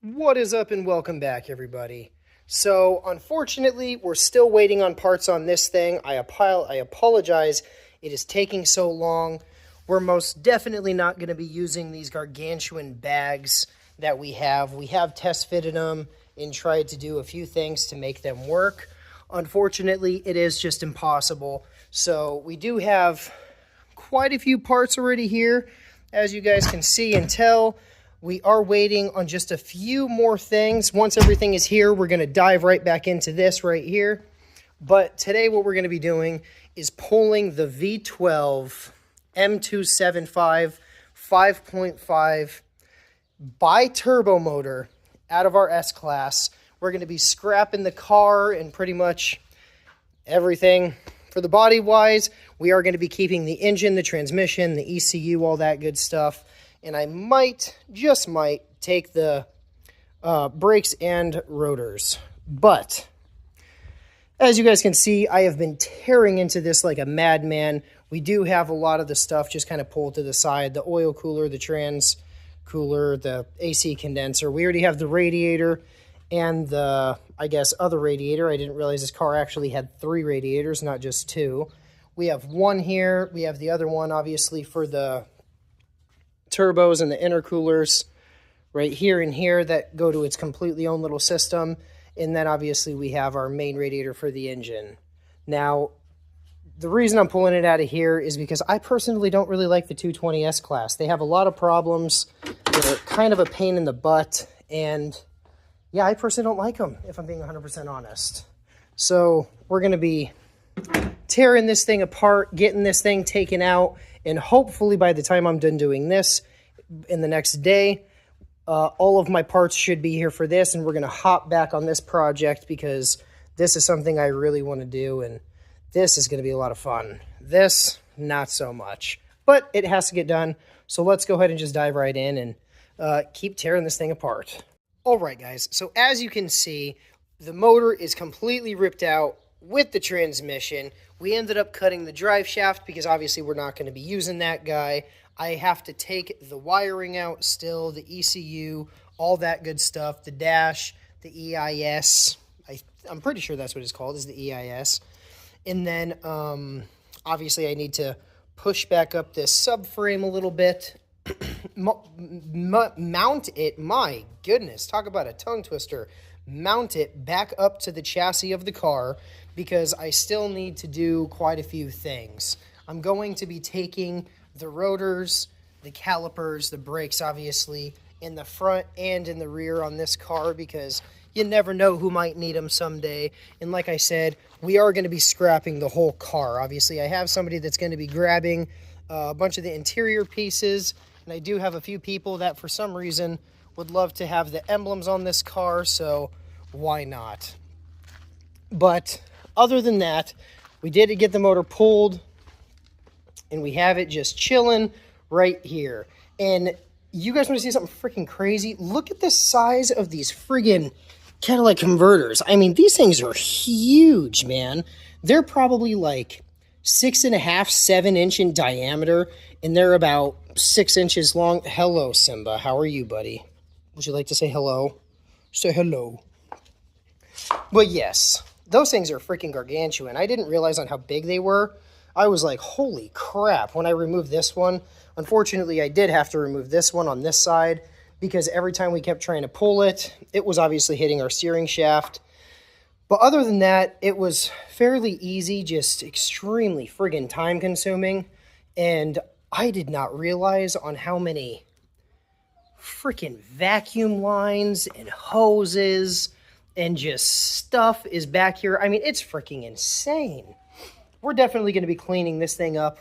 What is up and welcome back, everybody. So, unfortunately, we're still waiting on parts on this thing. I apologize. It is taking so long. We're most definitely not going to be using these gargantuan bags that we have. We have test fitted them and tried to do a few things to make them work. Unfortunately, it is just impossible. So, we do have quite a few parts already here, as you guys can see and tell. We are waiting on just a few more things. Once everything is here, we're going to dive right back into this right here. But today what we're going to be doing is pulling the V12 M275 5.5 bi-turbo motor out of our S-Class. We're going to be scrapping the car and pretty much everything. For the body-wise, we are going to be keeping the engine, the transmission, the ECU, all that good stuff. And I might, just might, take the brakes and rotors. But, as you guys can see, I have been tearing into this like a madman. We do have a lot of the stuff just kind of pulled to the side. The oil cooler, the trans cooler, the AC condenser. We already have the radiator and the, I guess, other radiator. I didn't realize this car actually had 3 radiators, not just 2. We have one here. We have the other one, obviously, for the turbos and the intercoolers right here and here that go to its completely own little system. And then obviously we have our main radiator for the engine. Now, the reason I'm pulling it out of here is because I personally don't really like the 220 S-Class. They have a lot of problems. They're kind of a pain in the butt. And yeah, I personally don't like them, if I'm being 100% honest. So we're going to be tearing this thing apart, getting this thing taken out, and hopefully by the time I'm done doing this in the next day, all of my parts should be here for this, and we're going to hop back on this project because this is something I really want to do, and this is going to be a lot of fun. This, not so much. But it has to get done, so let's go ahead and just dive right in and keep tearing this thing apart. Alright guys, so as you can see, the motor is completely ripped out with the transmission. We ended up cutting the drive shaft because obviously we're not going to be using that guy. I have to take the wiring out still, the ECU, all that good stuff, the dash, the EIS. I'm pretty sure that's what it's called, is the EIS. And then obviously I need to push back up this subframe a little bit. Mount it, my goodness, talk about a tongue twister. Mount it back up to the chassis of the car because I still need to do quite a few things. I'm going to be taking the rotors, the calipers, the brakes, obviously, in the front and in the rear on this car because you never know who might need them someday. And like I said, we are going to be scrapping the whole car. Obviously, I have somebody that's going to be grabbing a bunch of the interior pieces, and I do have a few people that for some reason would love to have the emblems on this car, so why not? But other than that, we did get the motor pulled, and we have it just chilling right here. And you guys want to see something freaking crazy? Look at the size of these friggin' catalytic converters. I mean, these things are huge, man. They're probably like 6.5, 7 inch in diameter, and they're about 6 inches long. Hello, Simba. How are you, buddy? Would you like to say hello? Say hello. But yes, those things are freaking gargantuan. I didn't realize on how big they were. I was like, holy crap, when I removed this one. Unfortunately, I did have to remove this one on this side because every time we kept trying to pull it, it was obviously hitting our steering shaft. But other than that, it was fairly easy, just extremely friggin' time consuming. And I did not realize on how many freaking vacuum lines and hoses and just stuff is back here. I mean, it's freaking insane. We're definitely going to be cleaning this thing up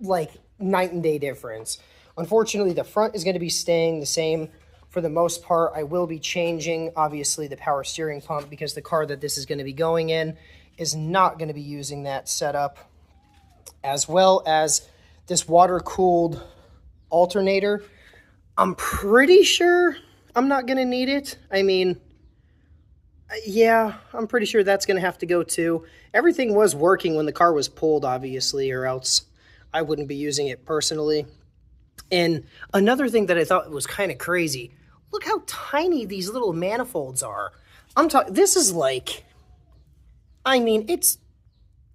like night and day difference. Unfortunately, the front is going to be staying the same for the most part. I will be changing, obviously, the power steering pump because the car that this is going to be going in is not going to be using that setup, as well as this water-cooled alternator. I'm pretty sure I'm not going to need it. I mean, yeah, I'm pretty sure that's going to have to go too. Everything was working when the car was pulled, obviously, or else I wouldn't be using it personally. And another thing that I thought was kind of crazy, look how tiny these little manifolds are. I'm talking, this is like, I mean,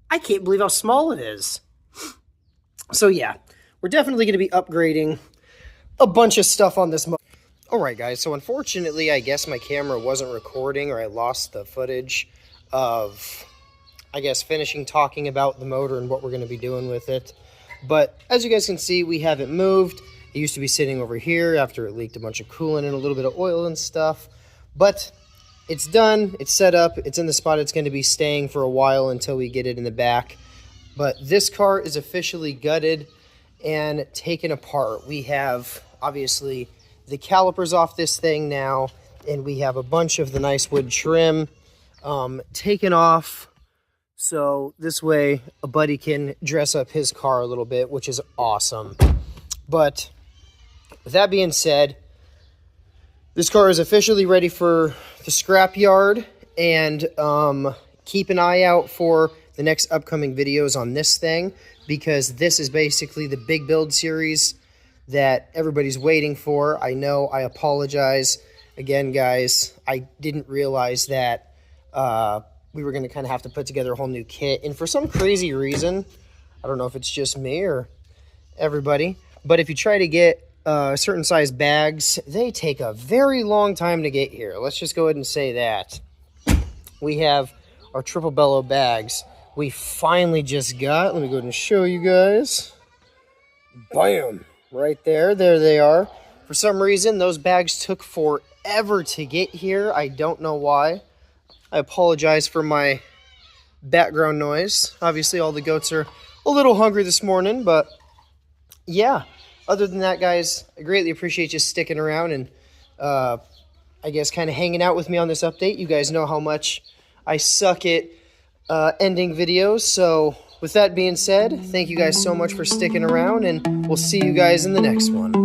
I can't believe how small it is. So yeah, we're definitely going to be upgrading a bunch of stuff on this motor. Alright guys, so unfortunately I guess my camera wasn't recording, or I lost the footage of, I guess, finishing talking about the motor and what we're going to be doing with it. But as you guys can see, we have it moved. It used to be sitting over here after it leaked a bunch of coolant and a little bit of oil and stuff. But it's done, it's set up, it's in the spot it's going to be staying for a while until we get it in the back. But this car is officially gutted and taken apart. We have, obviously, the calipers off this thing now, and we have a bunch of the nice wood trim taken off. So this way a buddy can dress up his car a little bit, which is awesome. But with that being said, this car is officially ready for the scrap yard, and keep an eye out for the next upcoming videos on this thing, because this is basically the big build series that everybody's waiting for. I know, I apologize. Again, guys, I didn't realize that we were going to kind of have to put together a whole new kit. And for some crazy reason, I don't know if it's just me or everybody, but if you try to get certain size bags, they take a very long time to get here. Let's just go ahead and say that. We have our triple bellow bags. We finally just got, let me go ahead and show you guys. Bam! Right there they are. For some reason, those bags took forever to get here. I don't know why. I apologize for my background noise. Obviously, all the goats are a little hungry this morning, but yeah. Other than that, guys, I greatly appreciate you sticking around and I guess kind of hanging out with me on this update. You guys know how much I suck at ending videos, so with that being said, thank you guys so much for sticking around, and we'll see you guys in the next one.